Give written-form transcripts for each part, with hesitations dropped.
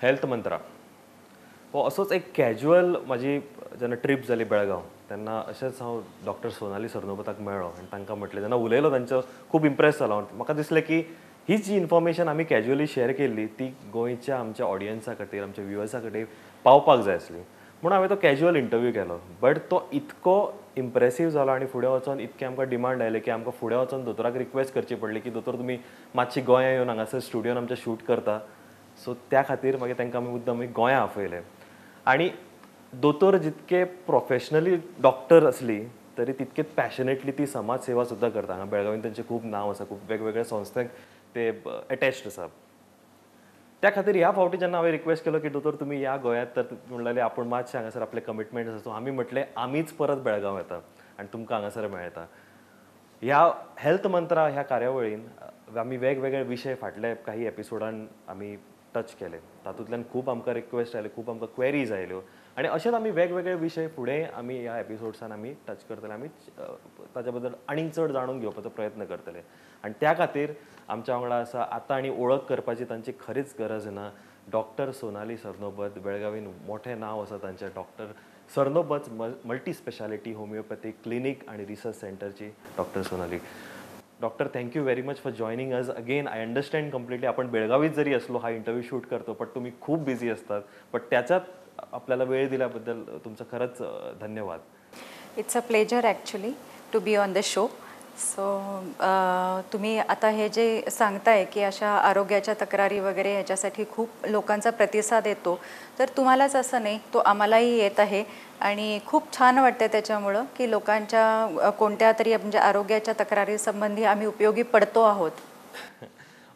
Health मंत्रा हो असोच एक कॅज्युअल माझी जेन्ना ट्रीप जाली बेळगांव तेन्ना अशेंच हांव डॉक्टर सोनाली सरनोबताक मेळ्ळो आनी तांकां म्हटलें जेन्ना उलयलो तांचो खूब इम्प्रेस जालो म्हाका दिसलें की ही जी इन्फॉर्मेशन आमी कॅज्युअली शेअर केल्ली ती गोंयच्या आमच्या ऑडियन्सा खातीर आमच्या व्ह्युअर्सा खातीर पावपाक जाय आसली म्हणून हांवें तो कॅज्युअल इंटरव्यू केलो बट तो इतको इम्प्रेसीव जालो आनी फुडें वचोन इतके आमकां डिमांड आयले की आमकां फुडें वचोन दोतोराक रिक्वेस्ट करची पडली की दोतोर तुमी मातशी गोंया येवन हांगासर स्टुडियोन आमच्या शूट करता सो त्या खातीर मागीर तांकां आमी मुद्दम गोंया आपयले आनी दोतोर जितके प्रोफेशनली डॉक्टर असली तरी तितकेच पॅशनेटली ती समाज सेवा सुद्दां करता हांगा बेळगांवीन तांचें खूब नांव आसा खूब वेगवेगळ्या संस्थांक ते अटॅच्ड आसा त्या खातीर ह्या फावटी जेन्ना हांवें रिक्वेस्ट केलो की दोतोर तुमी या गोंयांत तर म्हणलें आपण मातशें हांगासर आपले कमिटमेंट आसा सो आमी म्हटलें आमीच परत बेळगांव येता आनी तुमकां हांगासर मेळटा ह्या हेल्थ मंत्रा ह्या कार्यावळीन आमी वेगवेगळे विशय फाटले काही एपिसोडान आमी टच केले तातूंतल्यान खूब आमकां रिक्वेस्ट आयले खूब आमकां क्वेरीज आयल्यो आनी अशेंच आमी वेगवेगळे विशय फुडें आमी ह्या एपिसोड्सान आमी टच करतले आमी ताच्या बद्दल आनीक चड जाणून घेवपाचो प्रयत्न करतले आनी त्या खातीर आमच्या वांगडा आसा आतां आनी ओळख करपाची तांची खरीच गरज ना डॉक्टर सोनाली सरनोबत बेळगांवीन मोठें नांव आसा तांचें doctor Sarnobat multi speciality homeopathic clinic आनी रिसर्च सेंटरची doctor Sonali doctor thank you very much for joining us again I understand completely आपण बेळगावीत जरी असलो हा इंटरव्ह्यू शूट करतो पण तुम्ही खूप बिझी असतात बट त्याच्यात आपल्याला वेळ दिल्याबद्दल तुमचं खरंच धन्यवाद. It's a pleasure actually to be on the show. So तुम्ही आता हे जे सांगताय की अशा आरोग्याच्या तक्रारी वगैरे ह्याच्यासाठी खूप लोकांचा प्रतिसाद येतो तर तुम्हालाच असं नाही तो आम्हालाही येत आहे आणि खूप छान वाटतं त्याच्यामुळं की लोकांच्या कोणत्या तरी म्हणजे आरोग्याच्या तक्रारीसंबंधी आम्ही उपयोगी पडतो आहोत.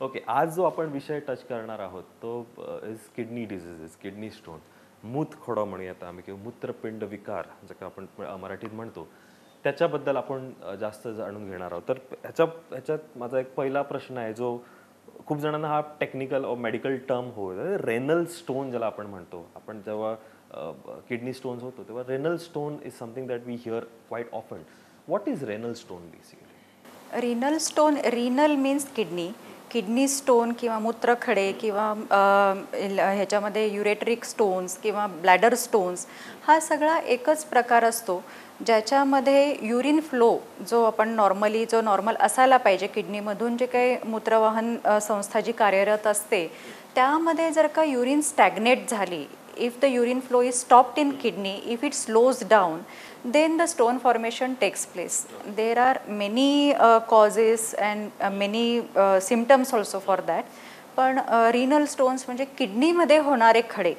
ओके आज जो आपण विषय टच करणार आहोत तो is kidney diseases kidney stone मूतखडो म्हणूयात आम्ही किंवा मूत्रपिंड विकार जाका आपण मराठीत म्हणतो त्याच्याबद्दल आपण जास्त जाणून घेणार आहोत. तर ह्याच्यात माझा एक पहिला प्रश्न आहे जो खूप जणांना हा टेक्निकल मेडिकल टर्म होय रेनल स्टोन ज्याला आपण म्हणतो आपण जेव्हा किडनी स्टोन्स होतो तेव्हा renal stone is something that we hear quite often. What is renal stone basically? Renal stone renal means kidney kidney stone किंवा मूत्रखडे किंवा ह्याच्यामध्ये युरेट्रिक स्टोन्स किंवा ब्लॅडर स्टोन्स हा सगळा एकच प्रकार असतो ज्याच्यामध्ये युरिन फ्लो जो आपण नॉर्मल असायला पाहिजे किडनीमधून जे काही मूत्रवाहन संस्था जी कार्यरत असते त्यामध्ये जर का युरिन स्टॅग्नेट झाली if the urine flow is stopped in kidney, if it slows down, then the stone formation takes place. There are many causes and many symptoms also for that. पण renal stones म्हणजे किडनीमध्ये होणारे खडे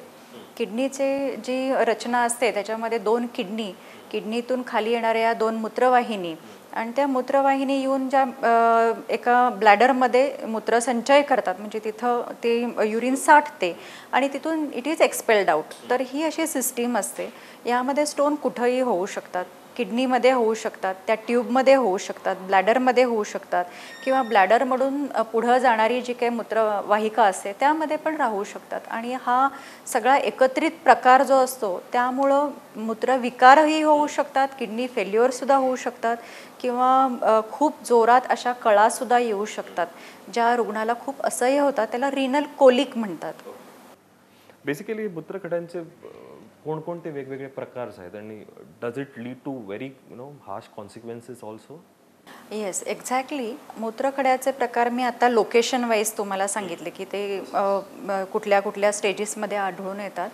किडनीचे जी रचना असते त्याच्यामध्ये दोन किडनीतून खाली येणाऱ्या दोन मूत्रवाहिनी आणि त्या मूत्रवाहिनी येऊन ज्या एका ब्लॅडरमध्ये मूत्रसंचय करतात म्हणजे तिथं ते युरिन साठते आणि तिथून इट इज एक्सपेल्ड आउट. तर ही अशी सिस्टीम असते. यामध्ये स्टोन कुठंही होऊ शकतात. किडनीमध्ये होऊ शकतात त्या ट्यूबमध्ये होऊ शकतात ब्लॅडरमध्ये होऊ शकतात किंवा ब्लॅडरमधून पुढं जाणारी जी काही मूत्रवाहिका असते त्यामध्ये पण राहू शकतात आणि हा सगळा एकत्रित प्रकार जो असतो त्यामुळं मूत्रविकारही होऊ शकतात किडनी फेल्युअरसुद्धा होऊ शकतात किंवा खूप जोरात अशा कळासुद्धा येऊ शकतात ज्या रुग्णाला खूप असह्य होतात त्याला रिनल कोलिक म्हणतात. बेसिकली मूत्रखड्यांचे कोणकोणते वेगवेगळे प्रकार आहेत आणि does it lead to very harsh consequences also? Yes exactly. मूत्रखड्याचे प्रकार मी आता लोकेशन वाईज तुम्हाला सांगितले की ते कुठल्या कुठल्या स्टेजेसमध्ये आढळून येतात.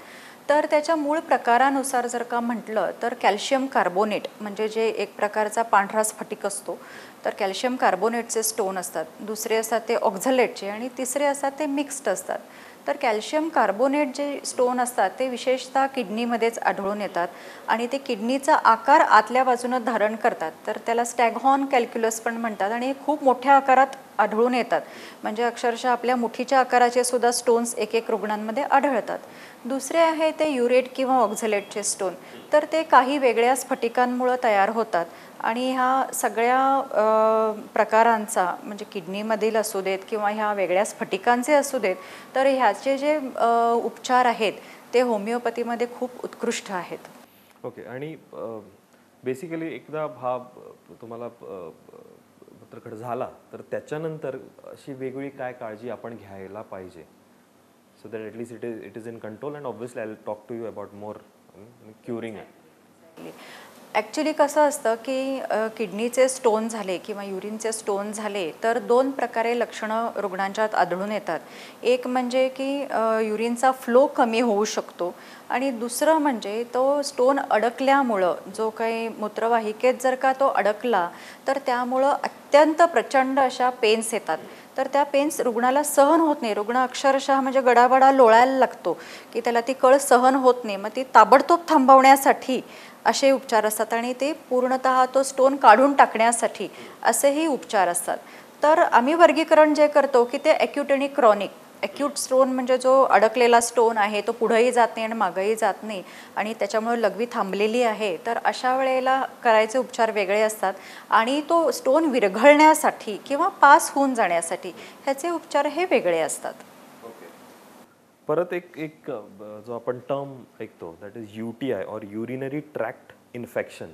तर त्याच्या मूळ प्रकारानुसार जर का म्हटलं तर कॅल्शियम कार्बोनेट म्हणजे जे एक प्रकारचा पांढरा स्फटिक असतो तर कॅल्शियम कार्बोनेटचे स्टोन असतात. दुसरे असतात ते ऑक्झलेटचे आणि तिसरे असतात ते मिक्स्ड असतात. तर कॅल्शियम कार्बोनेट जे स्टोन असतात ते विशेषतः किडनीमध्येच आढळून येतात आणि ते किडनीचा आकार आतल्या बाजूनं धारण करतात. तर त्याला स्टॅगहॉर्न कॅल्क्युलस पण म्हणतात आणि खूप मोठ्या आकारात आढळून येतात म्हणजे अक्षरशः आपल्या मुठीच्या आकाराचे सुद्धा स्टोन्स एक रुग्णांमध्ये आढळतात. दुसरे आहे ते युरेट किंवा ऑक्झलेटचे स्टोन तर ते काही वेगळ्या स्फटिकांमुळे तयार होतात आणि ह्या सगळ्या प्रकारांचा म्हणजे किडनीमधील असू देत किंवा ह्या वेगळ्या स्फटिकांचे असू देत तर ह्याचे जे उपचार आहेत ते होमिओपॅथीमध्ये खूप उत्कृष्ट आहेत. ओके. आणि बेसिकली एकदा हा तुम्हाला मूत्रखड झाला तर त्याच्यानंतर अशी वेगळी काय काळजी आपण घ्यायला पाहिजे? so that at least it is in control, and obviously I'll talk to you about more curing it. Actually कसं असतं की किडनीचे स्टोन झाले किंवा युरिनचे स्टोन झाले तर दोन प्रकारे लक्षणं रुग्णांच्यात आढळून येतात. एक म्हणजे की युरिनचा फ्लो कमी होऊ शकतो आणि दुसरं म्हणजे तो स्टोन अडकल्यामुळं जो काही मूत्रवाहिकेत जर का तो अडकला तर त्यामुळं अत्यंत प्रचंड अशा पेन्स येतात. तर त्या पेन्स रुग्णाला सहन होत नाही. रुग्ण अक्षरशः म्हणजे गडाबडा लोळायला लागतो की त्याला ती कळ सहन होत नाही. मग ती ताबडतोब थांबवण्यासाठी असे उपचार असतात आणि ते पूर्णतः तो स्टोन काढून टाकण्यासाठी असेही उपचार असतात. तर आम्ही वर्गीकरण जे करतो की ते ॲक्यूट आणि क्रॉनिक. ॲक्यूट स्टोन म्हणजे जो अडकलेला स्टोन आहे तो पुढेही जात नाही आणि मागेही जात नाही आणि त्याच्यामुळे लघवी थांबलेली आहे, तर अशा वेळेला करायचे उपचार वेगळे असतात. आणि तो स्टोन विरघळण्यासाठी किंवा पास होऊन जाण्यासाठी ह्याचे उपचार हे वेगळे असतात. परत एक एक जो आपण टर्म ऐकतो दॅट इज UTI और urinary tract infection.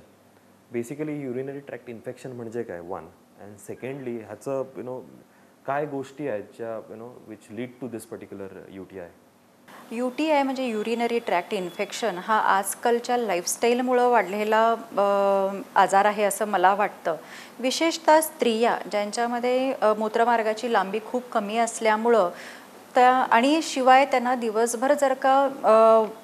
Basically urinary tract infection म्हणजे काय, वन, अँड सेकंडली ह्याचं काय गोष्टी आहेत ज्या which lead to this particular UTI. UTI म्हणजे युरिनरी ट्रॅक्ट इन्फेक्शन हा आजकालच्या लाईफस्टाईलमुळं वाढलेला आजार आहे असं मला वाटतं. विशेषतः स्त्रिया ज्यांच्यामध्ये मूत्रमार्गाची लांबी खूप कमी असल्यामुळं त्या आणि शिवाय त्यांना दिवसभर जर का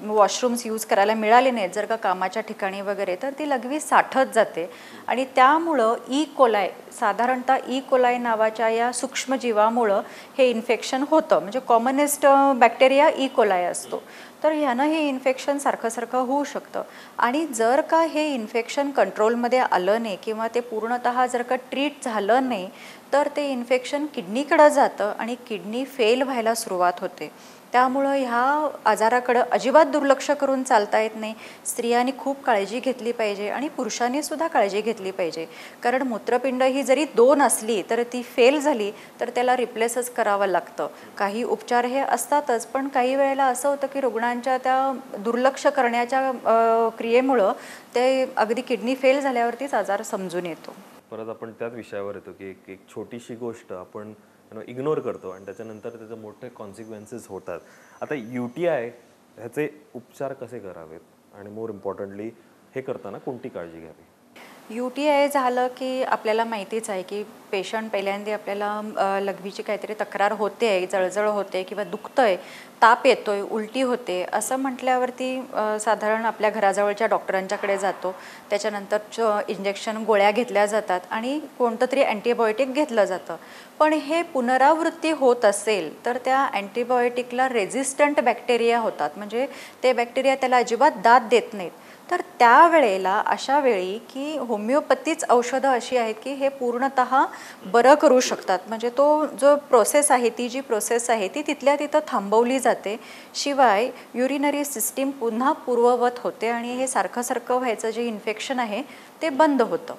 वॉशरूम्स यूज करायला मिळाले नाहीत जर का कामाच्या ठिकाणी वगैरे, तर ती लघवी साठत जाते आणि त्यामुळं कोलाय साधारणतः कोलाय नावाच्या या सूक्ष्मजीवामुळं हे इन्फेक्शन होतं. म्हणजे कॉमनेस्ट बॅक्टेरिया कोलाय असतो. तर ह्यानं हे इन्फेक्शन सारखं होऊ शकतं आणि जर का हे इन्फेक्शन कंट्रोलमध्ये आलं नाही किंवा ते पूर्णतः जर का ट्रीट झालं नाही तर ते इन्फेक्शन किडनीकडं जातं आणि किडनी फेल व्हायला सुरुवात होते. त्यामुळं ह्या आजाराकडं अजिबात दुर्लक्ष करून चालता येत नाही. स्त्रियांनी खूप काळजी घेतली पाहिजे आणि पुरुषांनी सुद्धा काळजी घेतली पाहिजे. कारण मूत्रपिंड ही जरी 2 असली तर ती फेल झाली तर त्याला रिप्लेसच करावं लागतं. काही उपचार हे असतातच, पण काही वेळेला असं होतं की रुग्णांच्या त्या दुर्लक्ष करण्याच्या क्रियेमुळं ते अगदी किडनी फेल झाल्यावरतीच आजार समजून येतो. परत आपण त्याच विषयावर येतो की एक छोटीशी गोष्ट आपण इग्नोर करतो आणि त्याच्यानंतर त्याचे मोठे कॉन्सिक्वेन्सेस होतात. आता UTI ह्याचे उपचार कसे करावेत आणि मोर इम्पॉर्टंटली हे करताना कोणती काळजी घ्यावी? UTI झालं की आपल्याला माहितीच आहे की पेशंट पहिल्यांदा आपल्याला लघवीची काहीतरी तक्रार होते, जळजळ होते किंवा दुखतंय, ताप येतोय, उलटी होते असं म्हटल्यावरती साधारण आपल्या घराजवळच्या डॉक्टरांच्याकडे जातो. त्याच्यानंतर इंजेक्शन गोळ्या घेतल्या जातात आणि कोणतं तरी अँटीबायोटिक घेतलं जातं. पण हे पुनरावृत्ती होत असेल तर त्या अँटीबायोटिकला रेझिस्टंट बॅक्टेरिया होतात. म्हणजे ते बॅक्टेरिया त्याला अजिबात दाद देत नाहीत. तर त्यावेळेला अशा वेळी की होमिओपॅथीच औषधं अशी आहेत की हे पूर्णतः बरं करू शकतात. म्हणजे तो जो प्रोसेस आहे, ती जी प्रोसेस आहे ती तिथल्या तिथं थांबवली जाते. शिवाय युरिनरी सिस्टीम पुन्हा पूर्ववत होते आणि हे सारखं व्हायचं जे इन्फेक्शन आहे ते बंद होतं.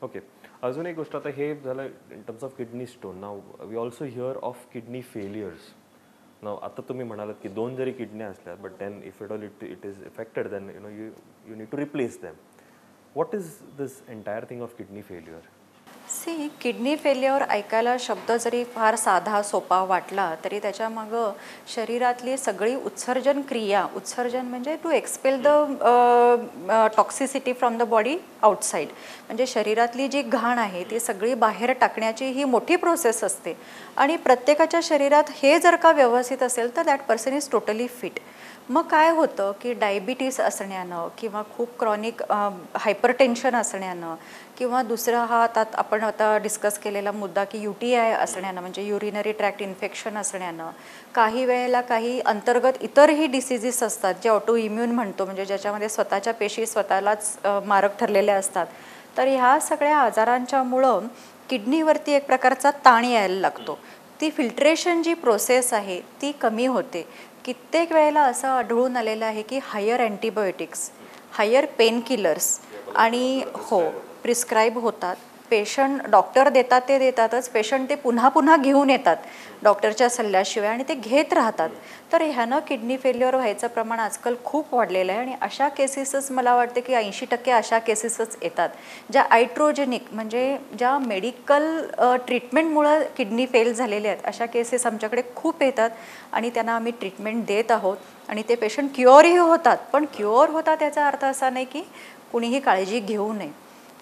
ओके. अजून एक गोष्ट, आता हे झालं in terms of kidney stone. Now we also hear of kidney failures. Now आता तुम्ही म्हणालात की 2 जरी किडन्या असल्या but then if it all it is affected then you need to replace them. What is this entire thing of kidney failure? Kidney failure ऐकायला शब्द जरी फार साधा सोपा वाटला तरी त्याच्यामागं शरीरातली सगळी उत्सर्जन म्हणजे to expel the toxicity from the body outside. म्हणजे शरीरातली जी घाण आहे ती सगळी बाहेर टाकण्याची ही मोठी प्रोसेस असते आणि प्रत्येकाच्या शरीरात हे जर का व्यवस्थित असेल तर that person is totally fit. मग काय होतं की डायबिटीस असण्यानं किंवा खूप क्रॉनिक हायपरटेन्शन असण्यानं किंवा दुसरा हा आपण आता डिस्कस केलेला मुद्दा की UTI असण्यानं म्हणजे युरिनरी ट्रॅक्ट इन्फेक्शन असण्यानं, काही वेळेला काही अंतर्गत इतरही डिसिजीस असतात जे ऑटो इम्यून म्हणतो, म्हणजे ज्याच्यामध्ये स्वतःच्या पेशी स्वतःलाच मारक ठरलेल्या असतात. तर ह्या सगळ्या आजारांच्यामुळं किडनीवरती एक प्रकारचा ताण यायला लागतो. ती फिल्ट्रेशन जी प्रोसेस आहे ती कमी होते. कित्येक वेळेला असं आढळून आलेलं आहे की higher antibiotics, higher pain killers आणि प्रिस्क्राईब होतात पेशंट डॉक्टर देतात ते देतातच, पेशंट ते पुन्हा पुन्हा घेऊन येतात डॉक्टरच्या सल्ल्याशिवाय आणि ते घेत राहतात. तर ह्यानं किडनी फेल्युअर व्हायचं प्रमाण आजकाल खूप वाढलेलं आहे आणि अशा केसेसच मला वाटते की 80% अशा केसेसच येतात ज्या आयट्रोजेनिक म्हणजे ज्या मेडिकल ट्रीटमेंटमुळं किडनी फेल झालेल्या आहेत. अशा केसेस आमच्याकडे खूप येतात आणि त्यांना आम्ही ट्रीटमेंट देत आहोत आणि ते पेशंट क्युअरही होतात. पण क्युअर होतात याचा अर्थ असा नाही की कुणीही काळजी घेऊ नये.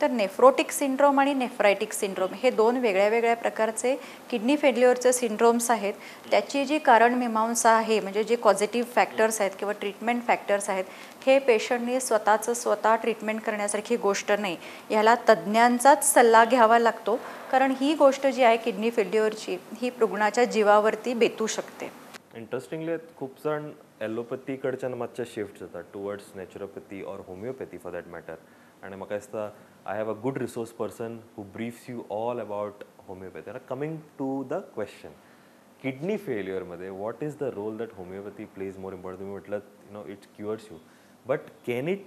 तर नेफ्रोटिक सिंड्रोम आणि नेफ्रायटिक सिंड्रोम हे दोन वेगळ्या वेगळ्या प्रकारचे किडनी फेल्युअरचे सिंड्रोम्स आहेत. त्याची जी कारणमीमांसा आहे म्हणजे जे पॉझिटिव्ह फॅक्टर्स आहेत किंवा ट्रीटमेंट फॅक्टर्स आहेत हे पेशंटने स्वतः ट्रीटमेंट करण्यासारखी गोष्ट नाही. ह्याला तज्ज्ञांचाच सल्ला घ्यावा लागतो कारण ही गोष्ट जी आहे किडनी फेल्युअरची ही रुग्णाच्या जीवावरती बेतू शकते. इंटरेस्टिंगली खूप जण ॲलोपॅथीकडच्यान मातशे शिफ्ट जातात towards naturopathy or homeopathy for that matter. आणि म्हाका दिसता I have a good resource person who briefs you all about homeopathy. आतां coming to the question, kidney फेल्युअरमध्ये what is the role that homeopathy plays more important. तुम्ही म्हटलं it cures you, but can it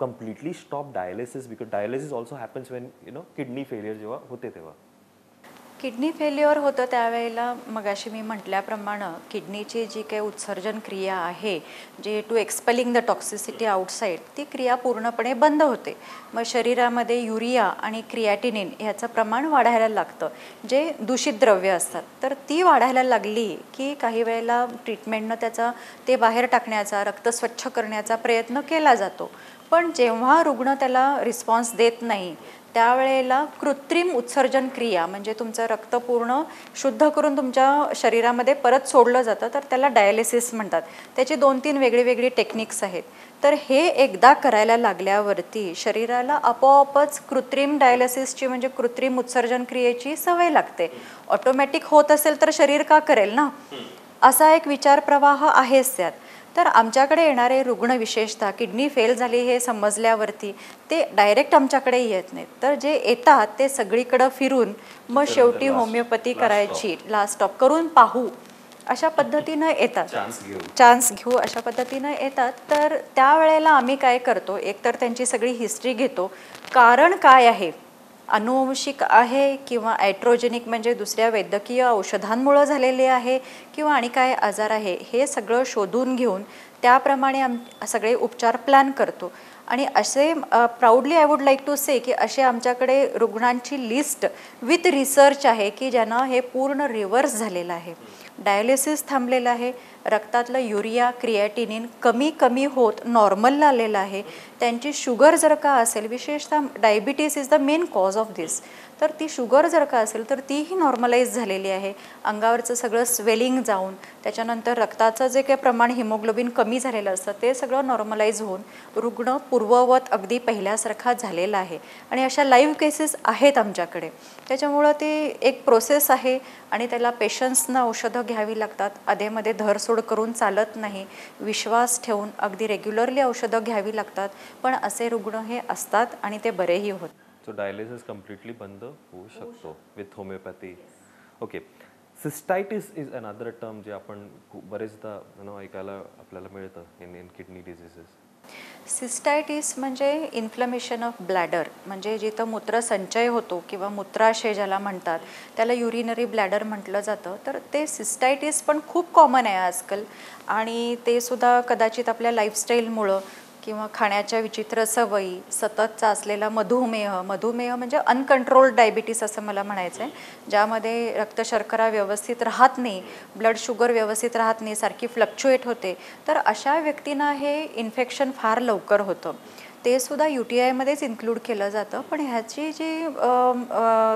completely stop dialysis, because dialysis also happens when kidney failure जेव्हा होते तेव्हा. Kidney failure होतं त्यावेळेला मगाशी मी म्हटल्याप्रमाणे किडनीची जी काही उत्सर्जन क्रिया आहे जे to expelling the toxicity outside ती क्रिया पूर्णपणे बंद होते. मग शरीरामध्ये युरिया आणि क्रिएटिनिन ह्याचं प्रमाण वाढायला लागतं जे दूषित द्रव्य असतात. तर ती वाढायला लागली की काही वेळेला ट्रीटमेंटनं त्याचा ते बाहेर टाकण्याचा रक्त स्वच्छ करण्याचा प्रयत्न केला जातो. पण जेव्हा रुग्ण त्याला रिस्पॉन्स देत नाही त्यावेळेला कृत्रिम उत्सर्जन क्रिया म्हणजे तुमचं रक्त पूर्ण शुद्ध करून तुमच्या शरीरामध्ये परत सोडलं जातं तर त्याला डायलिसिस म्हणतात. त्याची 2-3 वेगळी टेक्निक्स आहेत. तर हे एकदा करायला लागल्यावरती शरीराला आपोआपच कृत्रिम डायलिसिसची म्हणजे कृत्रिम उत्सर्जन क्रियेची सवय लागते. ऑटोमॅटिक होत असेल तर शरीर का करेल ना, असा एक विचार प्रवाह आहेच त्यात. तर आमच्याकडे येणारे रुग्ण विशेषतः किडनी फेल झाली हे समजल्यावरती ते डायरेक्ट आमच्याकडे येत नाहीत. तर जे येतात ते सगळीकडं फिरून मग शेवटी होमिओपॅथी करायची लास्ट स्टॉप करून पाहू अशा पद्धतीनं येतात. चान्स घेऊ अशा पद्धतीनं येतात. तर त्यावेळेला आम्ही काय करतो, एकतर त्यांची सगळी हिस्ट्री घेतो, कारण काय आहे, अनुवंशिक आहे किंवा ॲट्रोजेनिक म्हणजे दुसऱ्या वैद्यकीय औषधांमुळं झालेले आहे किंवा आणि काय आजार आहे हे सगळं शोधून घेऊन त्याप्रमाणे सगळे उपचार प्लॅन करतो. आणि असे proudly I would like to say की असे आमच्याकडे रुग्णांची लिस्ट विथ रिसर्च आहे की ज्यांना हे पूर्ण रिव्हर्स झालेलं आहे. डायलिसिस थांबलेलं आहे, रक्तातलं युरिया क्रिएटिनिन कमी होत नॉर्मलला आलेलं आहे. त्यांची शुगर जर का असेल, विशेषतः diabetes is the main cause of this, तर ती शुगर जर का असेल तर तीही नॉर्मलाइज झालेली आहे. अंगावरचं सगळं स्वेलिंग जाऊन त्याच्यानंतर रक्ताचं जे काही प्रमाण हिमोग्लोबिन कमी झालेलं असतं ते सगळं नॉर्मलाइज होऊन रुग्ण पूर्ववत अगदी पहिल्यासारखा झालेला आहे. आणि अशा लाईव्ह केसेस आहेत आमच्याकडे. त्याच्यामुळं ते एक प्रोसेस आहे आणि त्याला पेशन्सनं औषधं घ्यावी लागतात. अधेमध्ये धरसोड करून चालत नाही, विश्वास ठेवून अगदी रेग्युलरली औषधं घ्यावी लागतात. पण असे रुग्ण हे असतात आणि ते बरेही होतात. सो डायलिसिस कम्प्लिटली बंद होऊ शकतो with homeopathy. Okay, cystitis is another term जे आपण बरेचदा ऐकायला आपल्याला मिळतं इन किडनी डिझिसेस. सिस्टायटिस म्हणजे इन्फ्लमेशन ऑफ ब्लॅडर म्हणजे जिथं मूत्रसंचय होतो किंवा मूत्राशय ज्याला म्हणतात त्याला युरिनरी ब्लॅडर म्हटलं जातं. तर ते सिस्टायटिस पण खूप कॉमन आहे आजकाल आणि ते सुद्धा कदाचित आपल्या लाईफस्टाईलमुळं किंवा खाण्याच्या विचित्र सवयी, सततचा असलेला मधुमेह म्हणजे अनकंट्रोल्ड डायबिटीस असं मला म्हणायचं आहे, ज्यामध्ये रक्तशर्करा व्यवस्थित राहत नाही, ब्लड शुगर व्यवस्थित राहत नाही, सारखी फ्लक्च्युएट होते. तर अशा व्यक्तींना हे इन्फेक्शन फार लवकर होतं. ते सुद्धा UTIमध्येच इन्क्लूड केलं जातं. पण ह्याची जी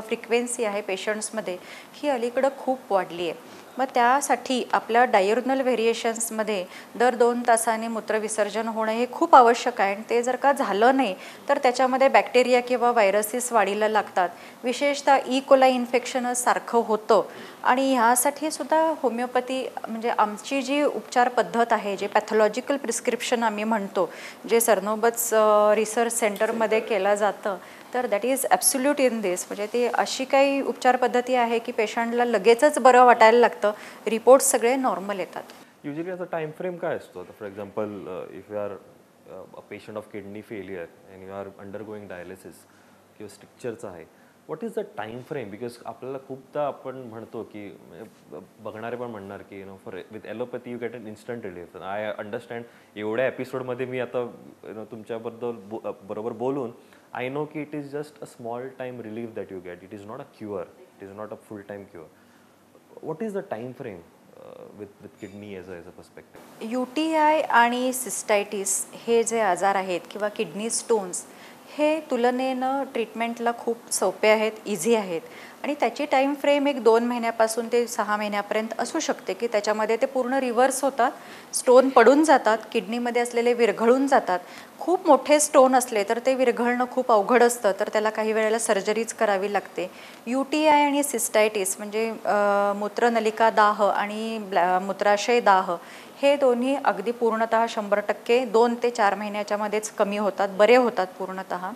फ्रिक्वेन्सी आहे पेशंट्समध्ये ही अलीकडं खूप वाढली आहे. मग त्यासाठी आपल्या डायर्नल व्हेरिएशन्समध्ये दर 2 तासांनी मूत्रविसर्जन होणं हे खूप आवश्यक आहे. आणि ते जर का झालं नाही तर त्याच्यामध्ये बॅक्टेरिया किंवा व्हायरसेस वाढीला लागतात. विशेषतः कोलाई इन्फेक्शन सारखं होतं. आणि ह्यासाठी सुद्धा होमिओपॅथी म्हणजे आमची जी उपचार पद्धत आहे, जे पॅथॉलॉजिकल प्रिस्क्रिप्शन आम्ही म्हणतो, जे सरनोबत रिसर्च सेंटरमध्ये केलं जातं, तर that is absolute in this. म्हणजे ती अशी काही उपचार पद्धती आहे की पेशंटला लगेचच बरं वाटायला लागतं, रिपोर्ट्स सगळे नॉर्मल येतात. युजली याचा टाइम फ्रेम काय असतो? For example if you are a patient of kidney failure and you are undergoing dialysis किंवा स्ट्रिक्चरचं आहे, what is the time frame? Because आपल्याला खूपदा आपण म्हणतो की बघणारे पण म्हणणार की for with allopathy you get an instant relief. I understand. एवढ्या एपिसोडमध्ये मी आता तुमच्याबद्दल बरोबर बोलून आय नो की it is just a small time relief that you get. It is not a cure. It is not a full time cure. What is the time frame with kidney as a perspective? UTI आणि सिस्टायटिस हे जे आजार आहेत किंवा kidney stones हे तुलनेनं ट्रीटमेंटला खूप सोपे आहेत, इझी आहेत आणि त्याची टाईम फ्रेम एक 2 महिन्यापासून ते 6 महिन्यापर्यंत असू शकते की त्याच्यामध्ये ते पूर्ण रिव्हर्स होतात, स्टोन पडून जातात, किडनीमध्ये असलेले विरघळून जातात. खूप मोठे स्टोन असले तर ते विरघळणं खूप अवघड असतं, तर त्याला काही वेळेला सर्जरीच करावी लागते. UTI आणि सिस्टायटिस म्हणजे मूत्रनलिका दाह आणि मूत्राशय दाह हे दोन्ही अगदी पूर्णतः 100% 2 ते 4 महिन्याच्या मध्येच कमी होतात, बरे होतात पूर्णतः.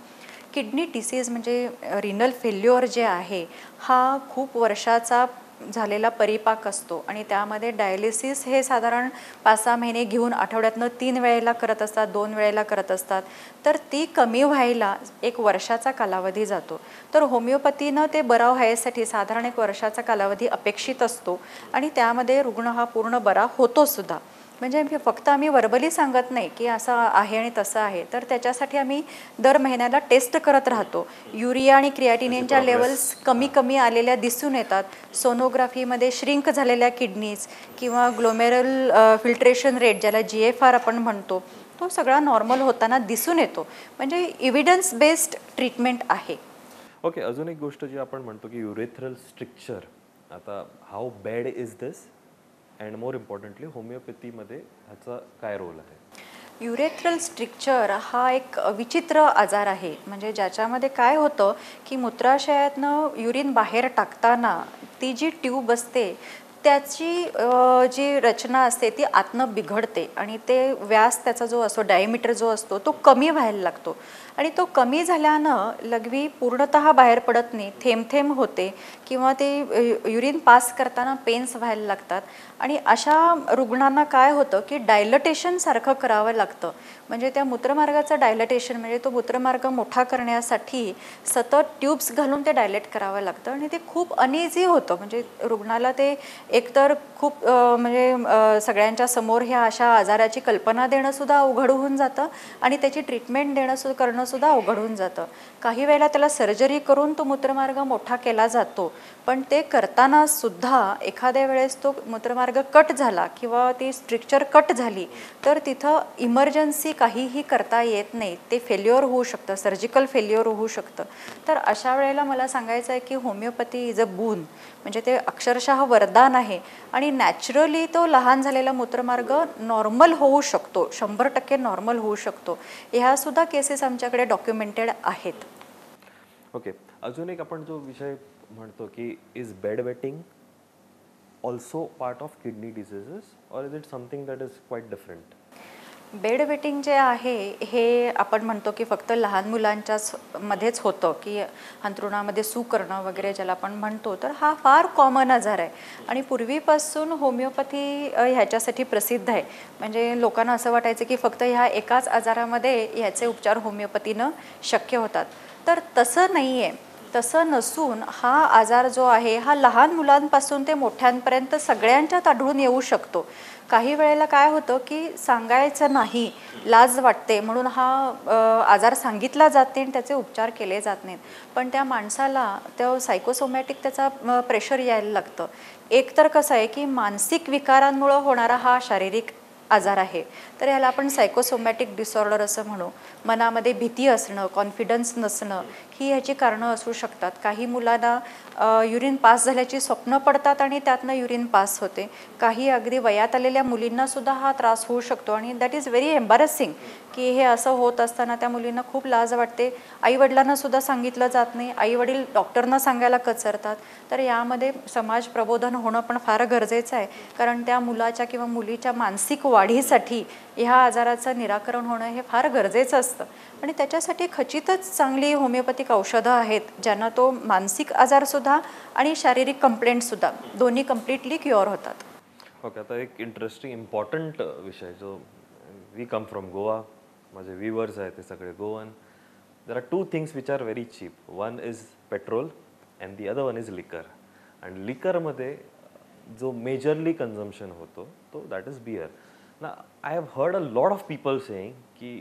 किडनी डिसीज म्हणजे रिनल फेल्युअर जे आहे हा खूप वर्षाचा झालेला परिपाक असतो आणि त्यामध्ये डायलिसिस हे साधारण 5-6 महिने घेऊन आठवड्यातनं 3 वेळेला करत असतात, 2 वेळेला करत असतात. तर ती कमी व्हायला 1 वर्षाचा कालावधी जातो. तर होमिओपॅथीनं ते बरा व्हायसाठी साधारण 1 वर्षाचा कालावधी अपेक्षित असतो आणि त्यामध्ये रुग्ण हा पूर्ण बरा होतो सुद्धा. म्हणजे फक्त आम्ही वर्बली सांगत नाही की असं आहे आणि तसं आहे, तर त्याच्यासाठी आम्ही दर महिन्याला टेस्ट करत राहतो. युरिया आणि क्रिएटिनिनच्या लेवल्स कमी आलेल्या दिसून येतात. सोनोग्राफीमध्ये श्रिंक झालेल्या किडनीज किंवा ग्लोमेरल फिल्ट्रेशन रेट ज्याला GFR आपण म्हणतो तो सगळा नॉर्मल होताना दिसून येतो. म्हणजे इव्हिडन्स बेस्ड ट्रीटमेंट आहे. ओके. अजून एक गोष्ट जी आपण म्हणतो की युरेथ्रल स्ट्रिक्चर. आता how bad is this and more importantly होमिओपॅथीमध्ये ह्याचा काय रोल आहे? युरेथ्रल स्ट्रिक्चर हा एक विचित्र आजार आहे. म्हणजे ज्याच्यामध्ये काय होतं की मूत्राशयातनं युरिन बाहेर टाकताना ती जी ट्यूब असते त्याची जी रचना असते ती आतनं बिघडते आणि ते व्यास त्याचा जो असतो, डायमीटर जो असतो तो कमी व्हायला लागतो आणि तो कमी झाल्यानं लघवी पूर्णतः बाहेर पडत नाही, थेंब होते किंवा ते युरिन पास करताना पेन्स व्हायला लागतात आणि अशा रुग्णांना काय होतं की डायलटेशन सारखं करावं लागतं. म्हणजे त्या मूत्रमार्गाचं डायलटेशन म्हणजे तो मूत्रमार्ग मोठा करण्यासाठी सतत ट्यूब्स घालून ते डायलेट करावं लागतं आणि ते खूप अनइझी होतं. म्हणजे रुग्णाला ते एकतर खूप म्हणजे सगळ्यांच्या समोर ह्या अशा आजाराची कल्पना देणं सुद्धा अवघड होऊन जातं आणि त्याची ट्रीटमेंट करणं सुद्धा अवघड होऊन जातं. काही वेळेला त्याला सर्जरी करून तो मूत्रमार्ग मोठा केला जातो, पण ते करताना सुद्धा एखाद्या वेळेस तो मूत्रमार्ग कट झाला किंवा ती स्ट्रिक्चर कट झाली तर तिथं इमर्जन्सी काहीही करता येत नाही. ते फेल्युअर होऊ शकतं, सर्जिकल फेल्युअर होऊ शकतं. तर अशा वेळेला मला सांगायचं आहे की होमिओपॅथी इज अ बून. म्हणजे ते अक्षरशः वरदान आहे आणि नॅचरली तो लहान झालेला मूत्रमार्ग नॉर्मल होऊ शकतो, 100% नॉर्मल होऊ शकतो. ह्यासुद्धा केसेस आमच्याकडे डॉक्युमेंटेड आहेत. ओके. अजून एक आपण जो विषय म्हणतो की is bed wetting also part of kidney diseases or is it something that is quite different? Bed wetting जे आहे हे आपण म्हणतो की फक्त लहान मुलांच्याच मध्येच होतं की अंथरुणामध्ये सू करणं वगैरे ज्याला आपण म्हणतो, तर हा फार कॉमन आजार आहे आणि पूर्वीपासून होमिओपॅथी ह्याच्यासाठी प्रसिद्ध आहे. म्हणजे लोकांना असं वाटायचं की फक्त ह्या एकाच आजारामध्ये ह्याचे उपचार होमिओपॅथीनं शक्य होतात, तर तसं नाही आहे. तसं नसून हा आजार जो आहे हा लहान मुलांपासून ते मोठ्यांपर्यंत सगळ्यांच्यात आढळून येऊ शकतो. काही वेळेला काय होतं की सांगायचं नाही, लाज वाटते म्हणून हा आजार सांगितला जात नाही आणि त्याचे उपचार केले जात नाहीत. पण त्या माणसाला त्या सायकोसोमॅटिक त्याचा प्रेशर यायला लागतं. एक तर कसं आहे की मानसिक विकारांमुळं होणारा हा शारीरिक आजार आहे, तर याला आपण सायकोसोमॅटिक डिसऑर्डर असं म्हणू. मनामध्ये भीती असणं, कॉन्फिडन्स नसणं ही ह्याची कारणं असू शकतात. काही मुलांना युरिन पास झाल्याची स्वप्न पडतात आणि त्यातनं युरिन पास होते. काही अगदी वयात आलेल्या मुलींनासुद्धा हा त्रास होऊ शकतो आणि दॅट इज व्हेरी एम्बॅरसिंग की हे असं होत असताना त्या मुलींना खूप लाज वाटते. आईवडिलांनासुद्धा सांगितलं जात नाही, आईवडील डॉक्टरना सांगायला कचरतात. तर यामध्ये समाज प्रबोधन होणं पण फार गरजेचं आहे, कारण त्या मुलाच्या किंवा मुलीच्या मानसिक वाढीसाठी ह्या आजाराचं निराकरण होणं हे फार गरजेचं असतं आणि त्याच्यासाठी खचितच चांगली होमिओपॅथिक औषधं आहेत, ज्यांना तो मानसिक आजारसुद्धा आणि शारीरिक कंप्लेंटसुद्धा दोन्ही कम्प्लिटली क्युअर होतात. ओके. आता एक इंटरेस्टिंग इम्पॉर्टंट विषय जो वी कम फ्रॉम गोवा, माझे व्ह्युअर्स आहेत ते सगळे Goan. There are 2 things which are very cheap. One is petrol and the other one is liquor. आणि लिकरमध्ये जो मेजरली कन्झम्पशन होतो तो दॅट इज बियर. ना I have heard a lot of people saying की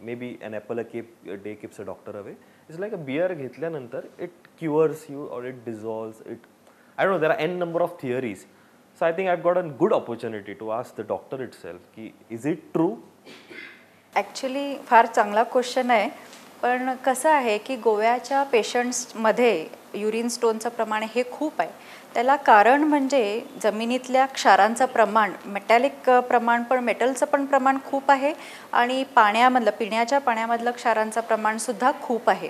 maybe an apple a day keeps a doctor away. It's like a beer घेतल्यानंतर it cures you or it dissolves it. I don't know, there are N number of theories. So I think I have got a good opportunity to ask the doctor itself की is it true. Actually फार चांगला question आहे. पण कसं आहे की गोव्याच्या पेशंट्समध्ये urine स्टोनचं प्रमाण हे खूप आहे. त्याला कारण म्हणजे जमिनीतल्या क्षारांचं प्रमाण, मेटॅलिक प्रमाण पण, मेटलचं पण प्रमाण खूप आहे आणि पाण्यामधलं, पिण्याच्या पाण्यामधलं क्षारांचं प्रमाणसुद्धा खूप आहे.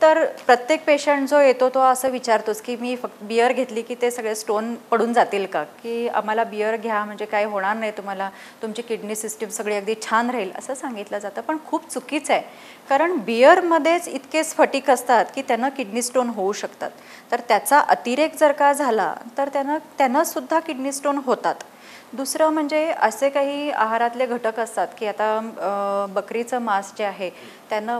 तर प्रत्येक पेशंट जो येतो तो असं विचारतोच की मी फक्त बियर घेतली की ते सगळे स्टोन पडून जातील का, की आम्हाला बियर घ्या म्हणजे काय होणार नाही तुम्हाला, तुमची किडनी सिस्टीम सगळी अगदी छान राहील असं सांगितलं जातं. पण खूप चुकीचं आहे. कारण बियरमध्येच इतके स्फटिक असतात की त्यांना किडनी स्टोन होऊ शकतात. तर त्याचा अतिरेक जर का झाला तर त्यानं सुद्धा किडनी स्टोन होतात. दुसरं म्हणजे असे काही आहारातले घटक असतात की आता बकरीचं मांस जे आहे त्यानं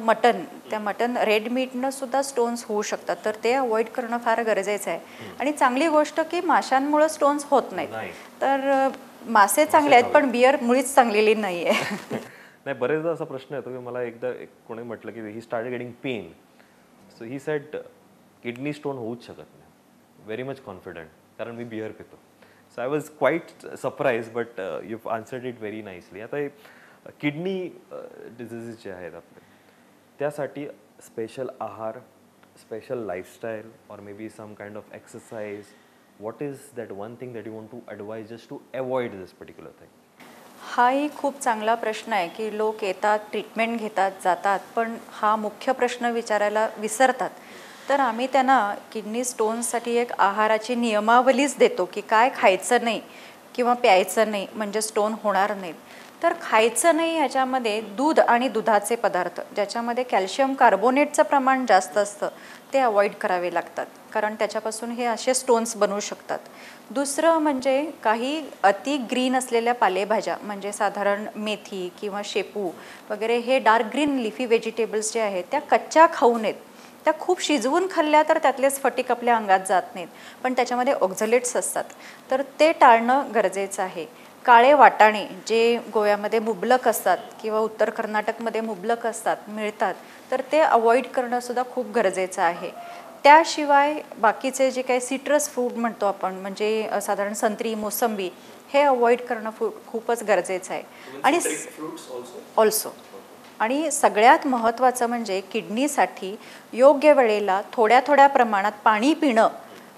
मटन रेड मीटनं सुद्धा स्टोन्स होऊ शकतात. तर ते अवॉइड करणं फार गरजेचं आहे. आणि चांगली गोष्ट की माशांमुळे स्टोन्स होत नाहीत. तर मासे चांगले आहेत पण बियर मुळीच चांगलेली नाही आहे. नाही, बरेचदा असा प्रश्न येतो की मला एकदा कोणी म्हटलं की he start getting pain. So he said kidney stone होऊच शकत नाही. व्हेरी मच कॉन्फिडंट, कारण मी बियर पितो. So I was quite surprise, but you answered it very nicely. आता हे किडनी डिझिजेस जे आहेत आपले, त्यासाठी स्पेशल आहार, special lifestyle or maybe some kind of exercise, what is that one thing that you want to advise just to avoid this particular thing. हाही खूप चांगला प्रश्न आहे की लोक येतात, ट्रीटमेंट घेतात, जातात, पण हा मुख्य प्रश्न विचारायला विसरतात. तर आम्ही त्यांना किडनी स्टोन्ससाठी एक आहाराची नियमावलीच देतो की काय खायचं नाही किंवा प्यायचं नाही म्हणजे स्टोन होणार नाहीत. तर खायचं नाही ह्याच्यामध्ये दूध आणि दुधाचे पदार्थ ज्याच्यामध्ये कॅल्शियम कार्बोनेटचं प्रमाण जास्त असतं ते अवॉइड करावे लागतात, कारण त्याच्यापासून हे असे स्टोन्स बनवू शकतात. दुसरं म्हणजे काही अति ग्रीन असलेल्या पालेभाज्या म्हणजे साधारण मेथी किंवा शेपू वगैरे हे डार्क ग्रीन लिफी व्हेजिटेबल्स जे आहेत त्या कच्च्या खाऊ नयेत. त्या खूप शिजवून खाल्ल्या तर त्यातले स्फटिक आपल्या अंगात जात नाहीत, पण त्याच्यामध्ये ऑक्झलेट्स असतात तर ते टाळणं गरजेचं आहे. काळे वाटाणे जे गोव्यामध्ये मुबलक असतात किंवा उत्तर कर्नाटकमध्ये मुबलक असतात, मिळतात, तर ते अवॉइड करणं सुद्धा खूप गरजेचं आहे. त्याशिवाय बाकीचे जे काही सिट्रस फ्रूट म्हणतो आपण म्हणजे साधारण संत्री, मोसंबी हे अवॉइड करणं खूपच गरजेचं आहे. आणि ऑल्सो आणि सगळ्यात महत्त्वाचं म्हणजे किडनीसाठी योग्य वेळेला थोड्या थोड्या प्रमाणात पाणी पिणं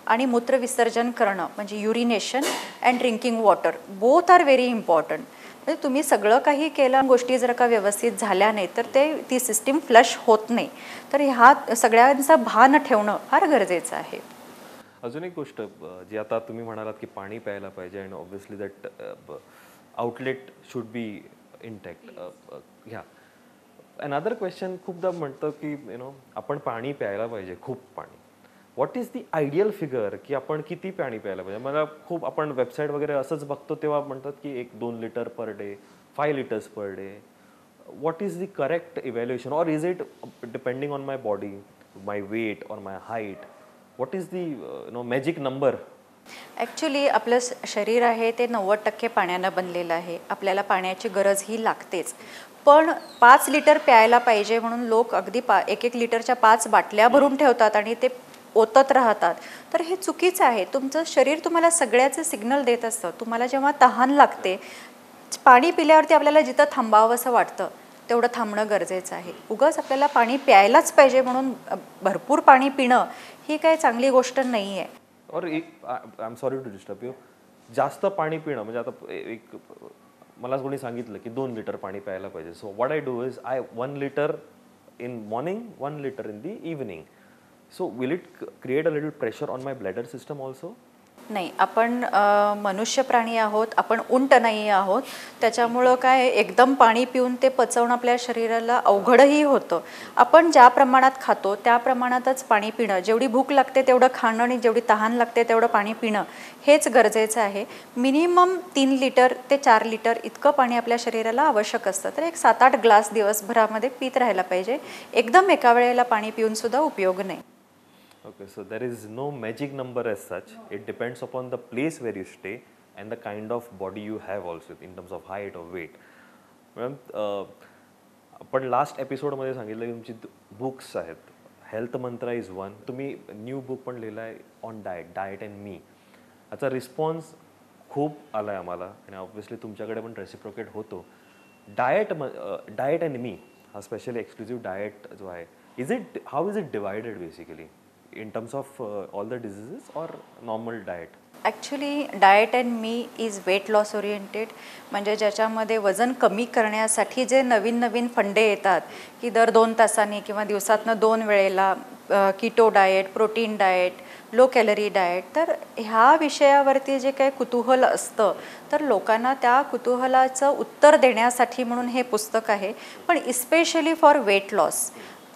आणि मूत्रविसर्जन करणं म्हणजे urination and drinking water both are very important. म्हणजे तुम्ही सगळं काही केलं, गोष्टी जर का व्यवस्थित झाल्या नाही तर ती सिस्टीम फ्लश होत नाही. तर ह्या सगळ्यांचं भान ठेवणं फार गरजेचं आहे. अजून एक गोष्ट जी आता तुम्ही म्हणालात की पाणी प्यायला पाहिजे and obviously that outlet should be intact. ह्या अनदर क्वेश्चन खूपदा म्हणतं की आपण पाणी प्यायला पाहिजे, खूप पाणी. What is the ideal figure की आपण किती पाणी प्यायला पाहिजे. मला खूप आपण वेबसाईट वगैरे असंच बघतो तेव्हा म्हणतात की 1-2 litre per day, 5 litres per day. What is the correct evaluation or is it depending on my body, my weight और my height. What is the magic number. Actually आपलं शरीर आहे ते 90% पाण्यानं बनलेलं आहे. आपल्याला पाण्याची गरज ही लागतेच. पण 5 लिटर प्यायला पाहिजे म्हणून लोक अगदी 1-1 लिटरच्या 5 बाटल्या भरून ठेवतात आणि ते ओतत राहतात. तर हे चुकीचं आहे. तुमचं शरीर तुम्हाला सगळ्याचे सिग्नल देत असतं. तुम्हाला जेव्हा तहान लागते, पाणी पिल्यावरती आपल्याला जिथं थांबावं असं वाटतं तेवढं थांबणं गरजेचं आहे. उगाच आपल्याला पाणी प्यायलाच पाहिजे म्हणून भरपूर पाणी पिणं ही काही चांगली गोष्ट नाही आहे. Or I am sorry to disturb you. जास्त पाणी पिणं म्हणजे आता एक मला कोणी सांगितलं की 2 लिटर पाणी प्यायला पाहिजे. So what I do is 1 litre in morning, 1 litre in the evening. So will it create a little pressure on my bladder system also. नाही, आपण मनुष्य प्राणी आहोत, आपण उंट नाही आहोत. त्याच्यामुळं काय एकदम पाणी पिऊन ते पचवणं आपल्या शरीराला अवघडही होतं. आपण ज्या प्रमाणात खातो त्या प्रमाणातच पाणी पिणं, जेवढी भूक लागते तेवढं खाणं आणि जेवढी तहान लागते तेवढं पाणी पिणं हेच गरजेचं आहे. मिनिमम 3 लिटर ते 4 लिटर इतकं पाणी आपल्या शरीराला आवश्यक असतं. तर एक 7-8 ग्लास दिवसभरामध्ये पित राहायला पाहिजे. एकदम एका वेळेला पाणी पिऊनसुद्धा उपयोग नाही. Okay, so there is no magic number as such. It depends upon the place where you stay and the kind of body you have also in terms of height or weight. Madam आपण last एपिसोडमध्ये सांगितलं की तुमची books आहेत. Health Mantra is one. तुम्ही new book पण लिहिला आहे ऑन डाएट अँड मी. याचा रिस्पॉन्स खूप आला आहे आम्हाला आणि ऑब्व्हियसली तुमच्याकडे पण रेसिप्रोकेट होतो. डाएट अँड मी हा स्पेशली एक्सक्लुझिव्ह डाएट जो आहे, how is it divided basically in terms of all the diseases or normal diet? Actually diet and मी इज वेट लॉस ओरिएंटेड, म्हणजे ज्याच्यामध्ये वजन कमी करण्यासाठी जे नवीन नवीन फंडे येतात की दर 2 तासांनी किंवा दिवसातनं 2 वेळेला keto diet, protein diet, low calorie diet. तर ह्या विषयावरती जे काही कुतूहल असतं तर लोकांना त्या कुतूहलाचं उत्तर देण्यासाठी म्हणून हे पुस्तक आहे. पण इस्पेशली फॉर वेट लॉस.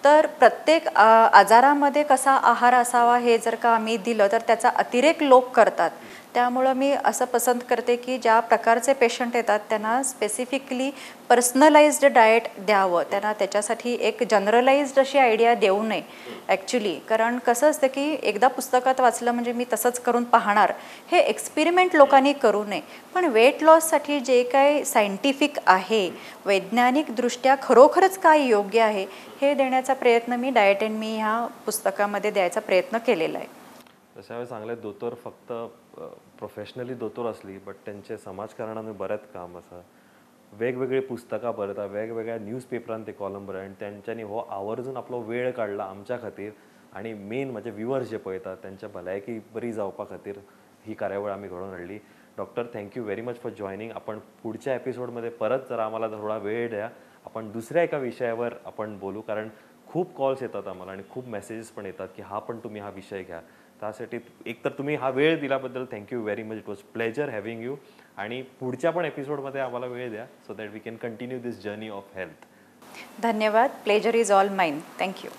तर प्रत्येक आजारामध्ये कसा आहार असावा हे जर का आम्ही दिलं तर त्याचा अतिरेक लोक करतात. त्यामुळं मी असं पसंत करते की ज्या प्रकारचे पेशंट येतात त्यांना स्पेसिफिकली पर्सनलाइज्ड डाएट द्यावं. त्यांना त्याच्यासाठी एक जनरलाइज्ड अशी आयडिया देऊ नये ॲक्च्युली. कारण कसं असतं की एकदा पुस्तकात वाचलं म्हणजे मी तसंच करून पाहणार, हे एक्सपेरिमेंट लोकांनी करू नये. पण वेट लॉससाठी जे काही सायंटिफिक आहे, वैज्ञानिकदृष्ट्या खरोखरच काय योग्य आहे हे देण्याचा प्रयत्न मी डाएट अँड मी ह्या पुस्तकामध्ये द्यायचा प्रयत्न केलेला आहे. तशा चांगले दोतोर फक्त प्रोफेशनली दोतोर असली बट त्यांचे समाजकारणाने बरेच काम असं वेगवेगळी पुस्तकां बरयता, वेगवेगळ्या न्यूजपेपरांत ते कॉलम बरय आनी तेंच्यांनी हो आवर्जून आपलो वेळ काडला आमच्या खातीर आनी मेन म्हणजे व्ह्युअर्स जे पळयतात त्यांच्या भलायकी बरी जावपा खातीर ही कार्यावळ आम्ही घडोवन हाडली. Doctor, thank you very much for joining. आपण पुढच्या एपिसोडमध्ये परत जरा आम्हाला थोडा वेळ द्या. आपण दुसऱ्या एका विषयावर आपण बोलू, कारण खूप कॉल्स येतात आम्हाला आणि खूप मेसेजेस पण येतात की हा पण तुम्ही हा विषय घ्या. त्यासाठी एकतर तुम्ही हा वेळ दिल्याबद्दल thank you very much. It was pleasure having you. आणि पुढच्या पण एपिसोडमध्ये आम्हाला वेळ द्या so that we can continue this journey of health. धन्यवाद. Pleasure is all mine. Thank you.